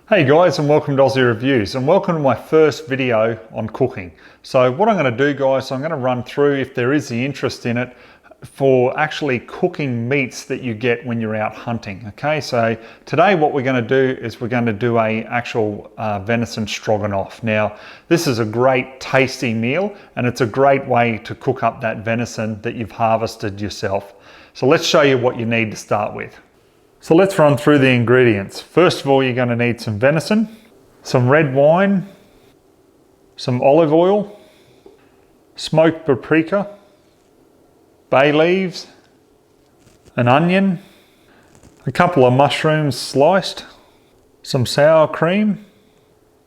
Hey guys, and welcome to Ozzie Reviews, and welcome to my first video on cooking. So what I'm going to do, guys, I'm going to run through, if there is the interest in it, for actually cooking meats that you get when you're out hunting. Okay, so today what we're going to do is we're going to do a actual venison stroganoff. Now this is a great tasty meal, and it's a great way to cook up that venison that you've harvested yourself. So let's show you what you need to start with. So let's run through the ingredients. First of all, you're going to need some venison, some red wine, some olive oil, smoked paprika, bay leaves, an onion, a couple of mushrooms sliced, some sour cream,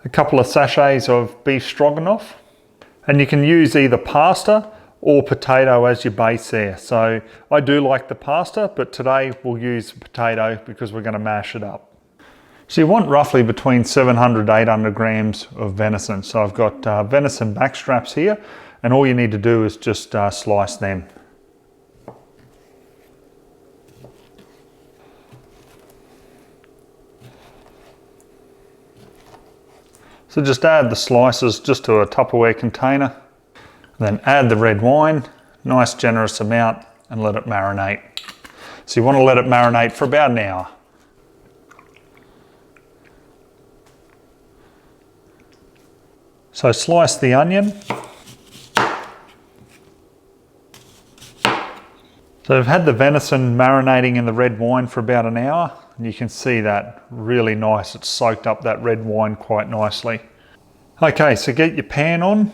a couple of sachets of beef stroganoff, and you can use either pasta or potato as your base there. So I do like the pasta, but today we'll use potato because we're going to mash it up. So you want roughly between 700 to 800 grams of venison. So I've got venison back straps here, and all you need to do is just slice them. So just add the slices just to a Tupperware container. Then add the red wine, nice generous amount, and let it marinate. So you want to let it marinate for about an hour. So slice the onion. So I've had the venison marinating in the red wine for about an hour, and you can see that really nice. It's soaked up that red wine quite nicely. Okay, so get your pan on.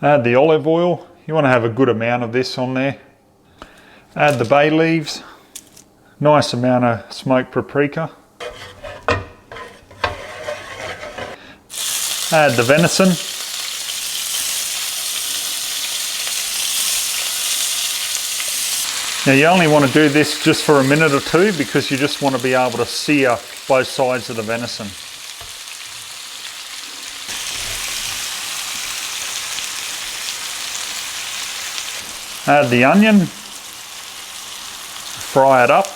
Add the olive oil. You want to have a good amount of this on there. Add the bay leaves. Nice amount of smoked paprika. Add the venison. Now you only want to do this just for a minute or two because you just want to be able to sear both sides of the venison. Add the onion, fry it up.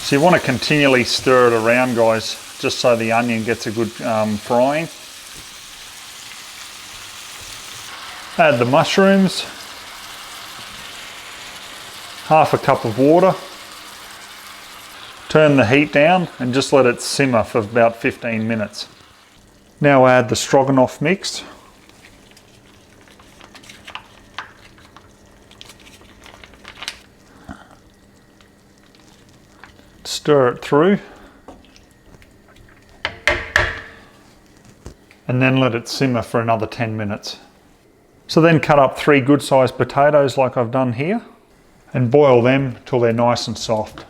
So you want to continually stir it around, guys, just so the onion gets a good frying. Add the mushrooms, half a cup of water. Turn the heat down and just let it simmer for about 15 minutes. Now add the stroganoff mix. Stir it through. And then let it simmer for another 10 minutes. So then cut up 3 good sized potatoes like I've done here and boil them till they're nice and soft.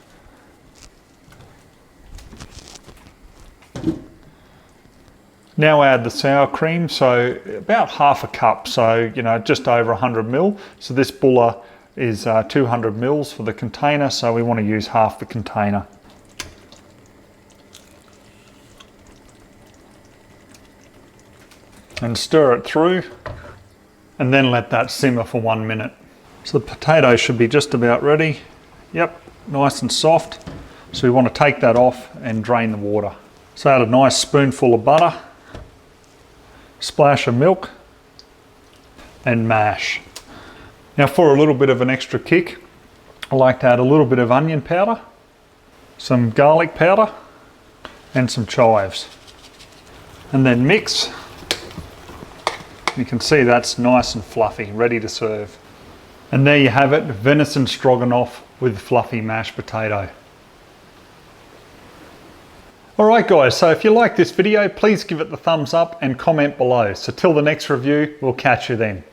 Now add the sour cream, so about half a cup, so just over 100 ml. So this bulla is 200 mils for the container, so we want to use half the container. And stir it through, and then let that simmer for 1 minute. So the potato should be just about ready. Yep, nice and soft. So we want to take that off and drain the water. So add a nice spoonful of butter, splash of milk, and mash. Now for a little bit of an extra kick, I like to add a little bit of onion powder, some garlic powder, and some chives. And then mix. You can see that's nice and fluffy, ready to serve. And there you have it, venison stroganoff with fluffy mashed potato. Alright guys, so if you like this video, please give it the thumbs up and comment below. So till the next review, we'll catch you then.